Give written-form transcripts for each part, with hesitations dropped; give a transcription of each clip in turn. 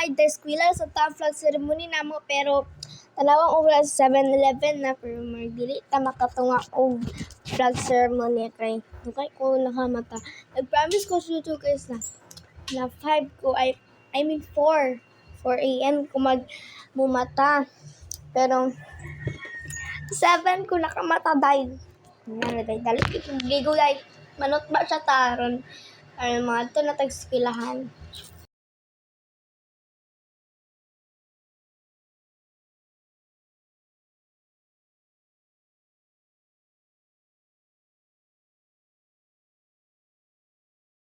sakay sa eskwela sa top flag ceremony namo pero tanawang oras 7-Eleven na pero dili ta makatunga og flag ceremony kay ko nakamata. Nag-promise ko sa YouTube guys na 5 ko I mean 4 a.m. ko mumata. Pero 7 ko nakamata dahil dali ko gigo dahil manot ba siya taron ay mga ito na tag-eskwelahan.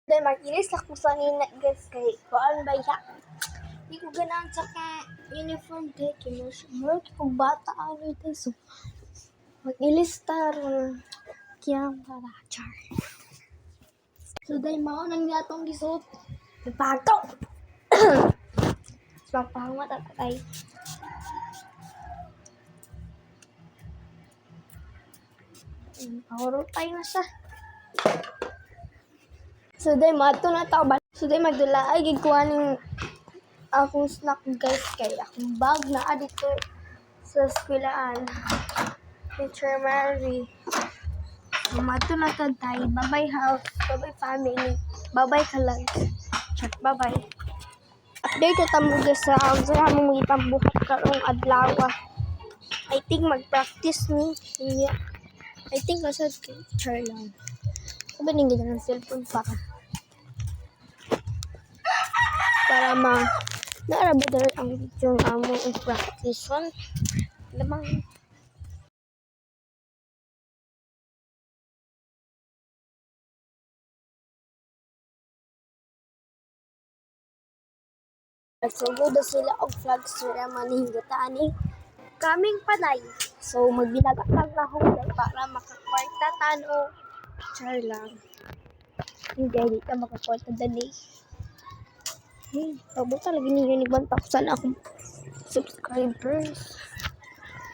Dahil mag-inis lang kung saan yun guys kay kuan ba siya. Hindi ko ganahan sa uniform day kinusumur kung bata ano ito so mag-ilis taron kaya para char. So dahil mao nang gatong gisot nagpagto. So pahangat at tay. Pahuro tayo na siya. So dahil mato na tao ba? So dahil magdula ay gikuha ng akong snack guys kay akong bag na dito sa eskwelahan. Teacher Mary. Mato na tayo. Bye-bye house. Bye-bye family. Bye-bye kalag. Chat. Bye-bye. Update ito mo guys sa among itambuhat karong adlaw. I think mag-practice ni. Yeah. I think nasa teacher lang. Sabi nang ng cellphone para naarabadar ang video ng among practice. Lamang nagsugod na sila og flag ceremony hinggitaani kaming panay. So magbilagak na hulay para makakwarta tano. Char lang. Hindi ka makakwarta dali. Pabuta lagi niyo ni 1,000 akong subscribers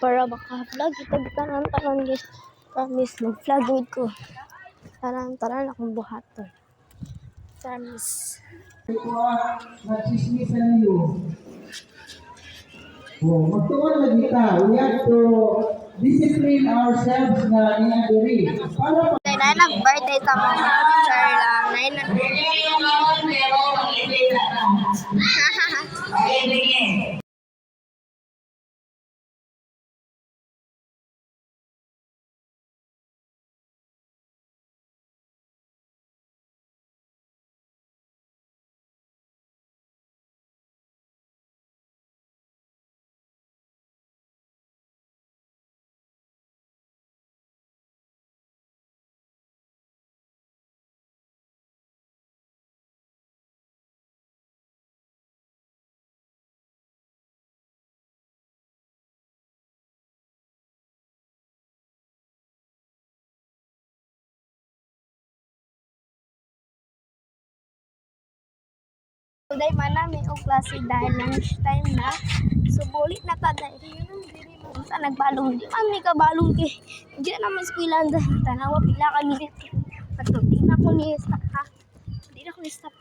para maka-vlog ito tanan guys. Promise mag-vlog with ko. Tanan akong buhaton. Promise. Nagsismisan niyo. Magtuon lagi ta. We have to discipline ourselves na inadiri. Para na nag-birthday sa mga teacher lang. Today mana may og klase dahil lunch time na. So bulit na ta dahil sa nagbalong. Di man may kabalong kay di na naman eskwelahan dahil tanawa pila ka minute. Patuti na ko ni stop ha. Di na ko ni stop.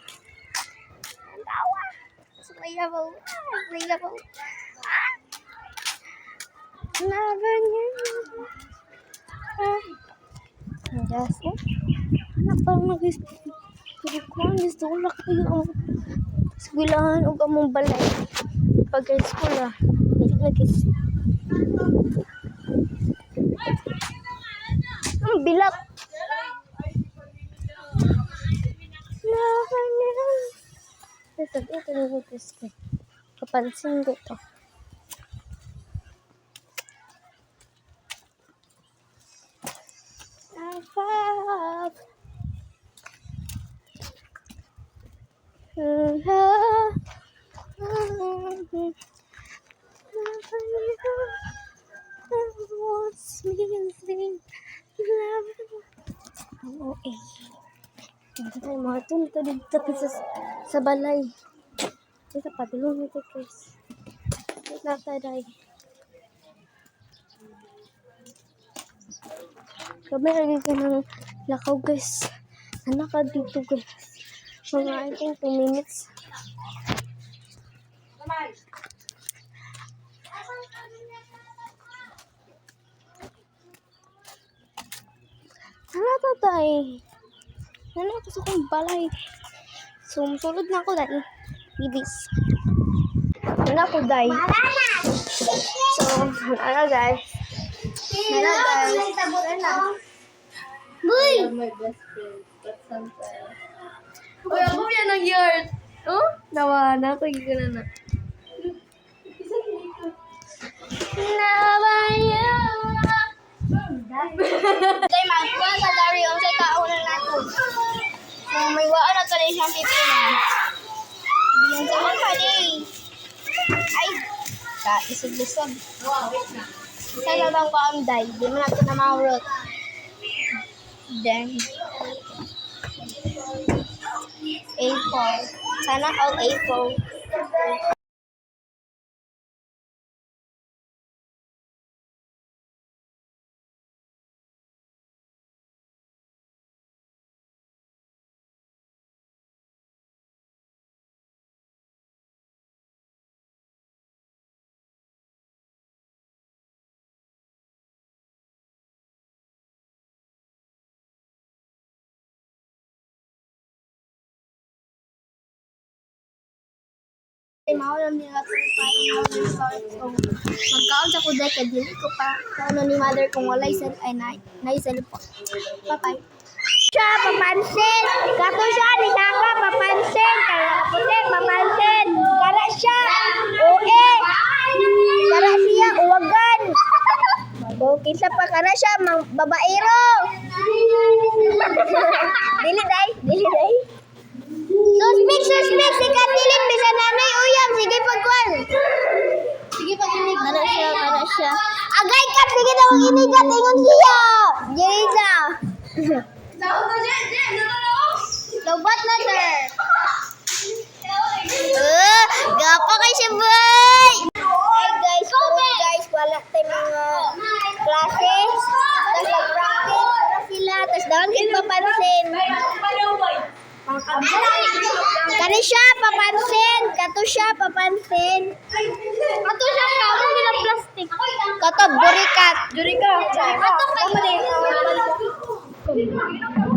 Ang tawa. Playable. Playable. Naganyan. Yes. Anak bang mag-eskwelahan? Gusto ko lang kayo eskwelahan o among balay pag-eskwela. Ang bilak. Ito nagutis ko. Kapansin ko ito. Mga ito dito sa balay. Ito patulong ito guys. Ito nataday. Kami lagi ka ng lakaw guys. Anak ka dito guys. Mga I think 2 minutes. Ano to tay? Ano to sa kong balay? Sumusulod na ako dahil. Bibis. Ano ako dahil? So, ano guys? Ano guys? Boy! My best friend. But sometimes. Uy, ako yan ang yard. Oh? Nawa na. Kaya na. Tay, magkuhan sa dari ang sa kaunan nato. So, may waan na tuloy siyang tipinan. Diyan sa mga pali. Ay! Isog-lisog. Isa na lang ko ang day. Di mo nato na maurot. Then, A4. Sana all A4. Maulam nila kung paano resort ko. Magkaon sa kuday ka, dili ko pa. Ano ni mother kung walay sel ay naisalipon. Bye-bye. Siya, papansin. Kato siya, ni Kaka, papansin. Kaya kaputi, papansin. Kara siya. Oe. Kara siya, uwagan. Okay sa pa, kara siya, babaero. Dili day. Suspect, si Katilin, bisa nanay uyam, sige pagkuhan. Sige pag-inig. Kara siya. Agay ka, sige daw inigat, ingon siya. Jerisa. Lobat na, sir. Gapa kay siya, boy. Hey guys, wala tayo mga klase. Tapos nag-practice para sila. Tapos dawan kayo papansin. Kani siya, papansin. Kato siya, papansin. Kato siya, kamo nila plastic. Kato, burikat. Kato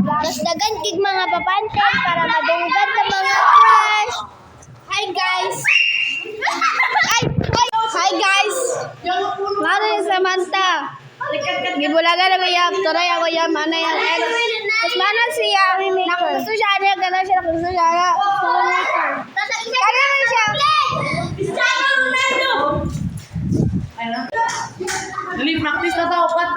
Tapos dagan kig mga papansin para madunggan sa mga crush. Hi guys. Hi guys. Mano yung Samantha. Gibulagan ako yam, turay ako yam, mana yung ex. Tapos mana siya, nakugusto siya niya, gano'n siya, nakugusto siya niya. Kaya siya. Dali, practice na ta. Upat.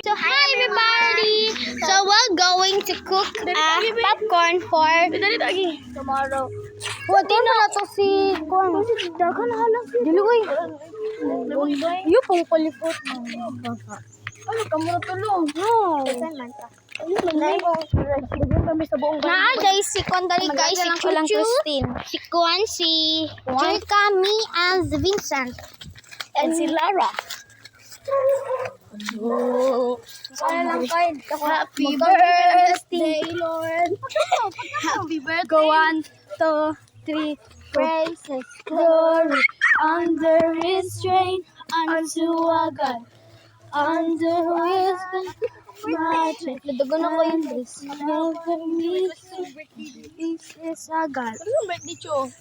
So hi everybody! So we're going to cook popcorn for tomorrow. Buti na to si corn. Dagan halang si Diluy. Yo pong palipot. Ano kamura tulong? No. Naa guys, si Kondali guys, si Chuchu, si Kwan, si Joyka, me, and Vincent. And si Lara. Happy birthday, Lord. Happy birthday. Go 1, 2, 3. Praises, glory, under restraint, unto our God. Under wisdom, magic. Nadugo na ko yung this. Never miss. This is our God. Ano yung birthday, Cho?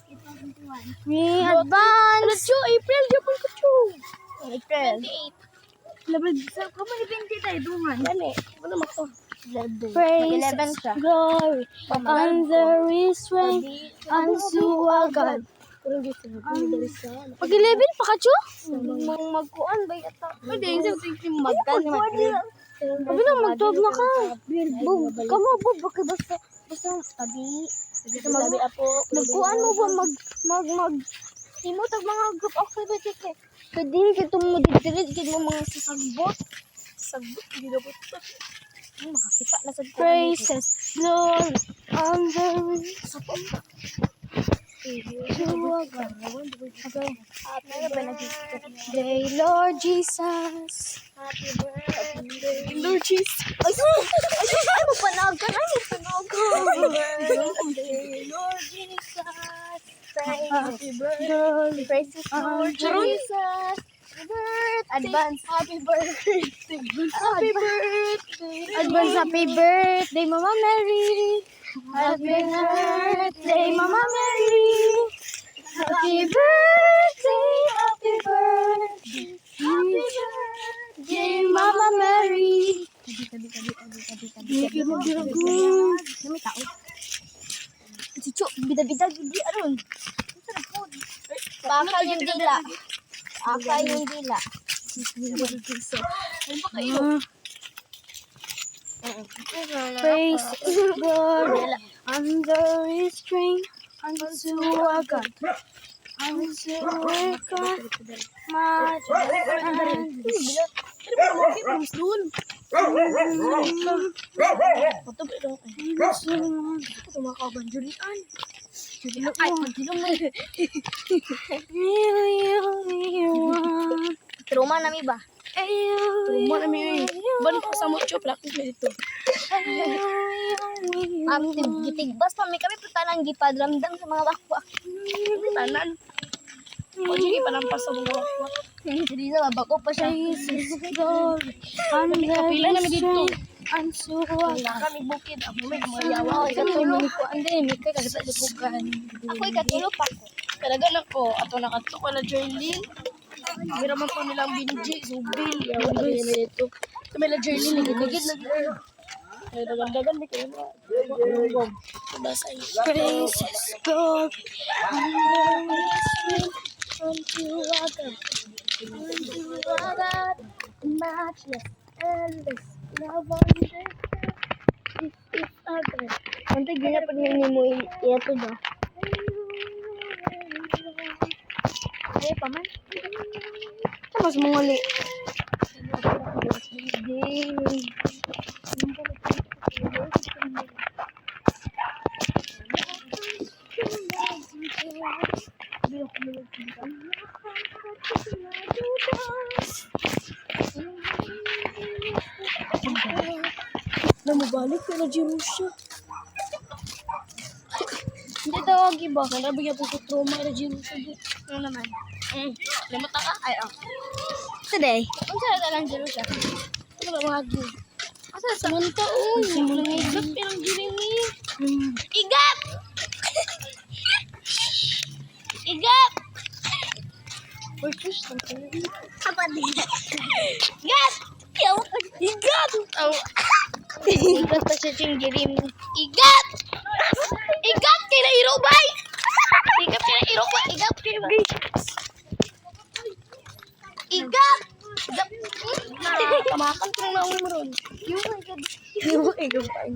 We advance. Cho, April. Japon ko, Cho. April. 28. Kamu ni Pinti tayo, dungan. Dali. Ano mo ko? Praise, glory, under restraint, unto our God. Pag-11 pa ka, Cho? Magkuhan ba yata? Pwede, yung magkan. Sabi lang, mag-12 na ka. Kamu, baka basta tabi. Magkuhan mo ba, imutag mga group activity kay. Pwede kito mo didilid mo mga sasagbot. Sagbot, hindi na po ito. Makakita na sa praises, glory, under birthday, Lord Jesus. Happy birthday, Lord Jesus. Ay, mapanagan. Happy birthday, Lord Jesus. Happy birthday, praises Lord Jesus. Advance. Happy birthday. Happy birthday. Advance happy birthday, Mama Mary. Happy birthday, Mama Mary. Happy birthday, happy birthday. Happy birthday, Mama Mary. Si Chu, bida-bida gidi aron. Baka yung dila. Aka yung dila. Praise God under His train, unto our God, unto our God, my Truma nami ba? Truma na mi. Ban ko sa mucho practice na dito. Active gitigbas pa mi kami putanang gipadramdam sa mga wakwa. Tanan. O sige panampas sa mga wakwa. Hindi na mabako pa siya. Kapila na mi dito. Anso Wala kami bukid. Ako may mayawa. katulog ko ande mi kay Kasi bukan. ako'y katulog pa ko. Kalagan ako. Ato nakatok ko na journaling. Hindi naman po nilang binji. Subil. Yawa na rin ito. Ito may la journaling. Nagigid na dito. Ay, dagan-dagan. May kaya na. Basa yun. Praises God unto our God, matchless, endless, love wonder. This is our God. Nanti gina pag ninimuin ito ba? Ay, paman. Ito mas munguli. Na mabalik ka na Jerusha. Hindi tawag iba. Kaya bigyan po ko trauma na Jerusha. Ano naman? Limata ka? Ay, Today, kung saan ka lang dito siya? Ito na mga gil. Asa sa munta o? Igat pinang giling ni. Igat! Igat! Apa din? Igat! Igat! Igat pa siya siyang girim. Igat! Igat! Kaya irobay! Igat kaya irobay! Igat kaya irobay! Igat! Kamakan ko na naman mo ron. Yung irobay.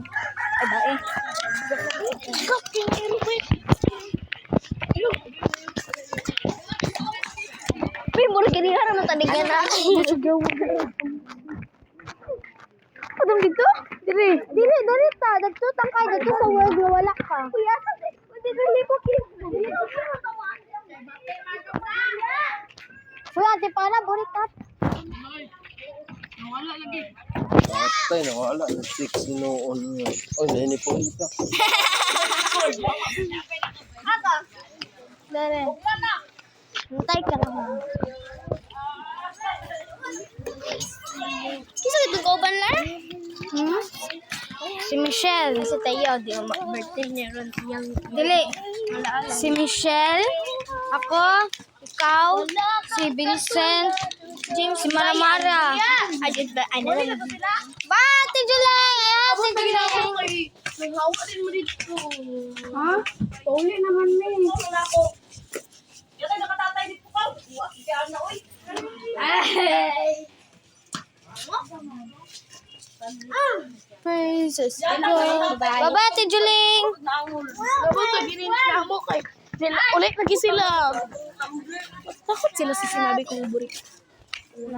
Ay ba eh? Igat kaya irobay. Uy, mura gini nga naman tanigan na. Padong dito? Dili. Dili, dali ta. Dito tangkay. Dito sa world na wala ka. Kuya, hindi na hipok yun. Kuya, ate pa na, burikat. Nawala lagi. Tay, nawala. Six noon. Oy, nahinipon ka. Dali. Hintay ka lang. Kisa ito kauban lang? Si Michelle. Si Tayo, di mo birthday niya ron. Dili. Si Michelle, ako, ikaw, si Vincent, James, si Maramara. Ayun ba? Ano lang? Ba, Ate July! Ate July! Naghawa din mo dito. Ha? Pauli naman na eh. Yan ay nakatatay dito pa. Buwak, kaya na oy. Praises to God. Bye-bye, Ate Juling! Naangol. Dapat sa ginin sila mo kay. Ulit lagi sila. Takot sila sa sinabi kong burik. Ito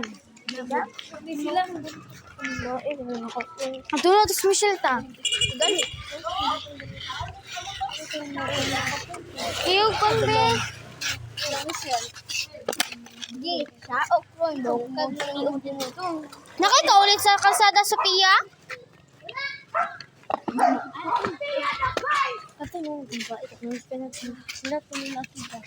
na, ito si Michelle ta. Iyog konbes. Di, saok ko. Nakita ulit sa kalsada, Sophia? Ate mo, ba? Ikaw sila po nila kita.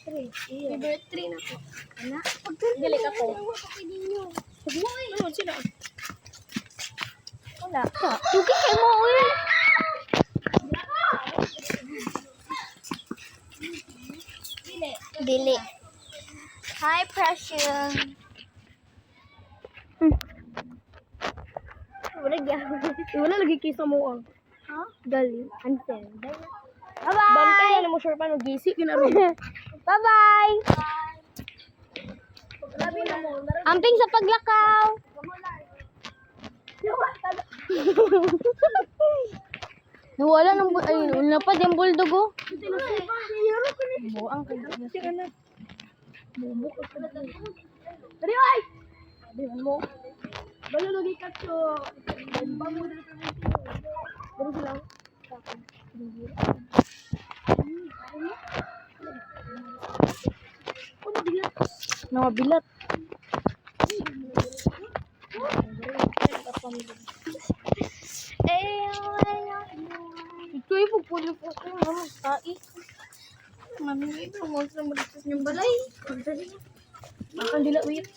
Favorite 3 na po. Ana? Dili ka po. Ano sila? Wala. Tugi kay mo, uy. Dili. Hi, Precious. Wala lagi kisa mo ang. Ha? Gali. Ansel. Bye-bye! Bantay na mo sure pa no gisi ginaro. Bye-bye! Amping sa paglakaw! Nawala ng wala pa yung bulldog oh. Buang kayo. Dari ay. Diyan mo. Balo lagi ka to. Bago dali ka. Dari sila. Nawabilat. Ito yung pupulo po ko. Mamastay. Mami, ito mo sa malitas niyong balay. Akan dila wait.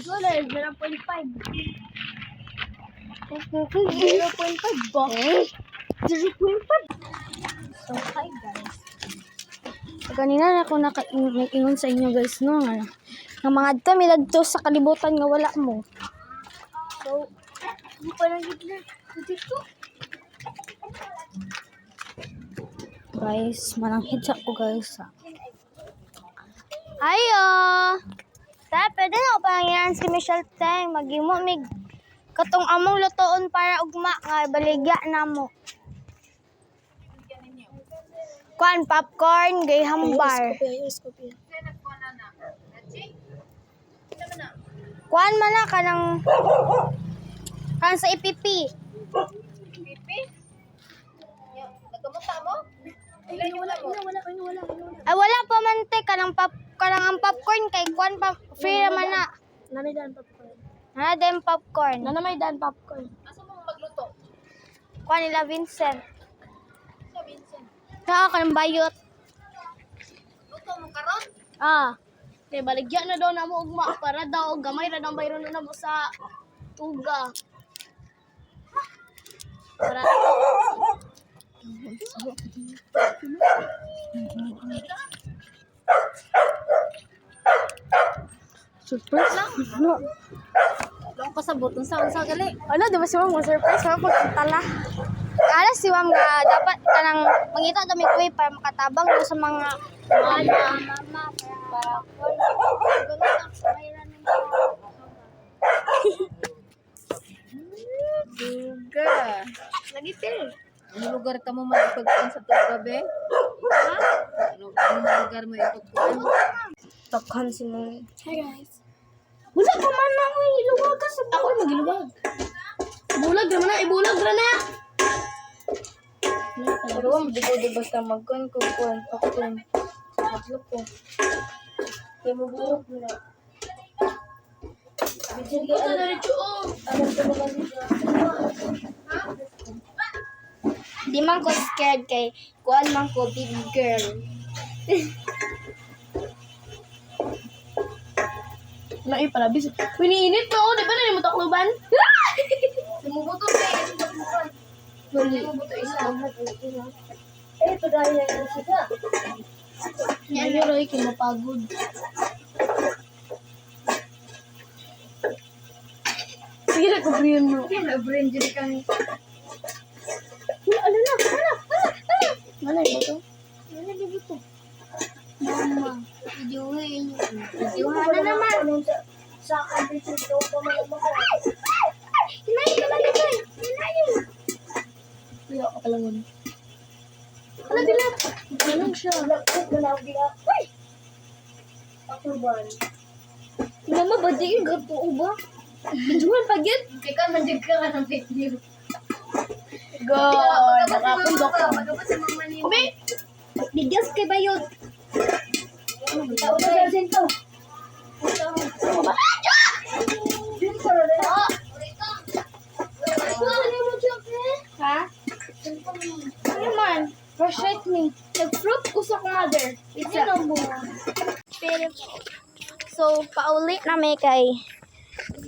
Wala, 0.5. 0.5 ba? 0.5. So, hi guys. Kanina na ako nakaingon sa inyo guys, no? Nga mga adto, miladto sa kalibutan nga wala mo. So, hindi pa lang gitna. Dito. Guys, mananghid sa ko guys. Ayo! Ta, pwede na ako pangyayaan si Michelle Teng. Mag-imo mig katong among lutoon para ugma nga baligya na mo. Kuan popcorn, gay hambar. Kuan man na kanang sa IPP. Ay wala pa man te kanang ang popcorn kay kuan pa free naman na. Nanay dan popcorn. Na dem popcorn. Nanay dan popcorn. Kuan nila Vincent. Sa kanang bayot. Luto mo karon? Ah, Kay baligya na daw na mo ugma para daw gamay ra daw bayron na mo sa tuga. Para surprise lang. No. lang pasabot unsa gali. Ano, di ba si Ma'am, surprise sa pagtala. Ala si Ma'am nga dapat kanang mangita dami ko para makatabang mo sa mga mama para Duga. Lagi til. Ano lugar ka mo magpagkuan sa tuga be? Ha? Ano lugar mo ipagkuan? takhan si Ma'am. Hi guys. Wala pa man na ako iluwag ka sa ako magiluwag. Bulag ra na, ibulag ra na. Pero ang di basta magkuan ko kuan popcorn. Tatlo ko. Kaya mo buhok na. Sige, ano na rin Di man ko scared kay kuan man ko big girl. na iparabis. Winiinit to, di ba na mo takluban? Sumubuto na Bali. Eh, pagaya yung siga. Yan yung Roy, kimapagod. Sige na, kubriyan mo. Sige na, kubriyan dyan kang... Ano na? Ano yung buto? Ano yung buto? Mama, videohin. Videohan na naman. Sa country to pa malamang. Hinayin ka lang ito. Hinayin. Kuya, ako pala muna. Wala dila. Ganun siya. Uy! Patuban. Mama, ba di yung gato ba? Juhan pag yun. Ikaw, mandig ka ng video. Go! Nakapundok ka. Umi! Bigas kay Bayot. Tao na sa sento. Ha? Ano man? Frustrate me. Nag-fruit ko sa mother. It's a So, paulit namin kay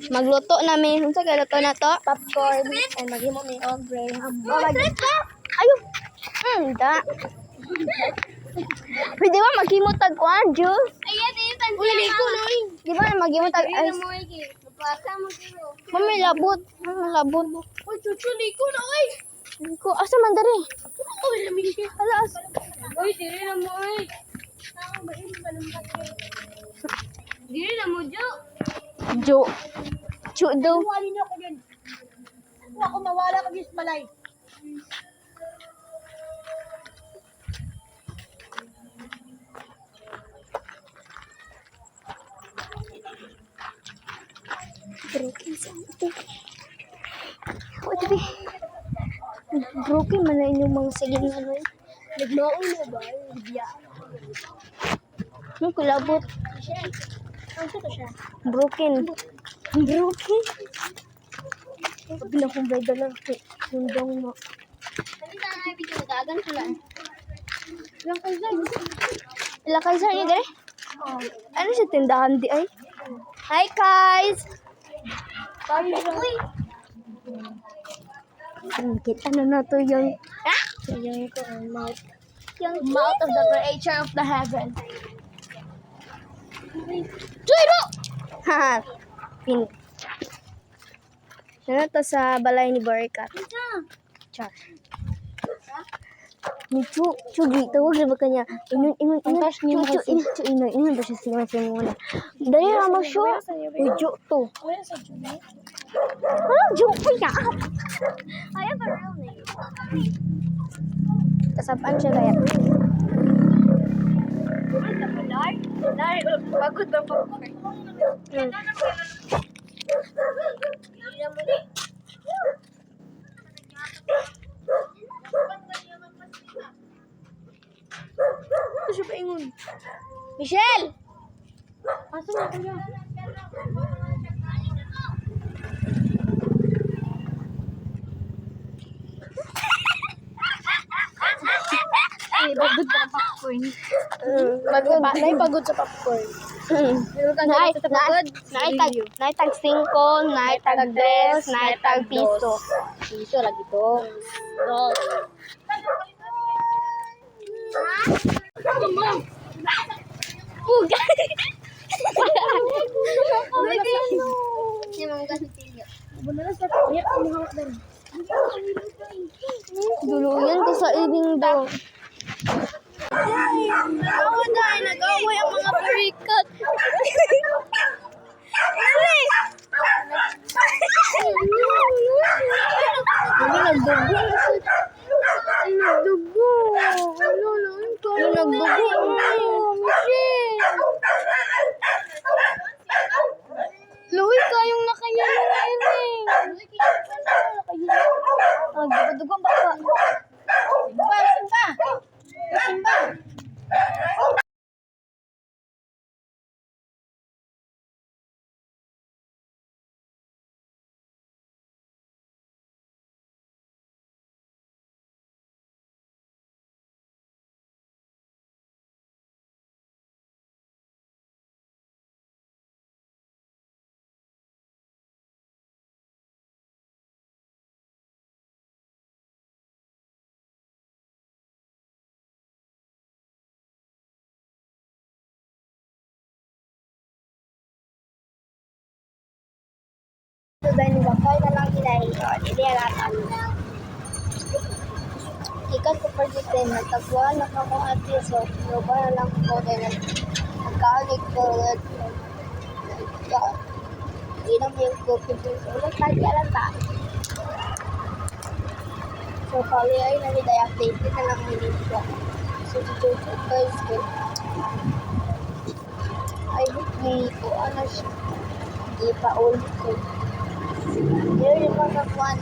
magluto namin. Unsa kay luto na to? Popcorn. Ay, maghimo mi og graham. Ayo. Da. Pwede ba maghimo tag kuan juice? Uli ko, Loy. Di ba maghimo tag ice? Mami labot. Labot. Uy, chuchuli ko na, oy. Ko asa man diri? Uy, lamishi. Alas. Uy, diri na mo, oy. Diri na mo, Jo. Jo. Chu daw. Wali na ako din. Huwag ako mawala ka din sa balay. Broken sa ito. O, tabi. Broken man na inyong mga siging ano eh. Nagmaon mo ba? Biya. Ano kulabot? Ano to siya? Broken. Broken. Sabi na kong brother lang. Hundong mo. Yung kailan? Ilakay sa niya dere? Ano sa tindahan di ay? Hi guys! Uy! Kita na to yung Yung ko ang mouth. yung Mouth of the creator of the heaven. Tuyro! Ha! Pin. Ano to sa balay ni Barikat? Char. Ni Chu, tawag na ba kanya? Inun, ba siya sinasya muna? Dali rama siya. Uy, Chu to. Wala sa July. Ano, Chu po ya? I have a real name. Kasapaan siya kaya. Pagod na po. Ito siya paingon. Michelle! Asa na kuya? Ay, pagod na popcorn. Pagod sa popcorn. Naitag 5, naitag 10, naitag piso. Piso lagi to. Dos. Puga! Beneran sa kaya ang mga dari. Duluyan ko sa ibing daw. Nag-away ang mga barikat. Ano nagdugo? Nagdugo. Ano nagdugo? Michelle! Luwi kayong nakaya ng iring. Nagdugo ba ka? Simba! Simba! Dahil bakay na lang ilayon. Hindi alatan. Ikat ko pagkitin. Natagwa na ka mo ati. So, lupa na lang ko. Dahil nagkaalig ko. Hindi na mo yung cookie. So, ulit tayo alata. So, kali ay naliday updated na lang nilito. So, dito guys, I hope may ano siya. Hindi pa ulit ko. Here yung mga kwan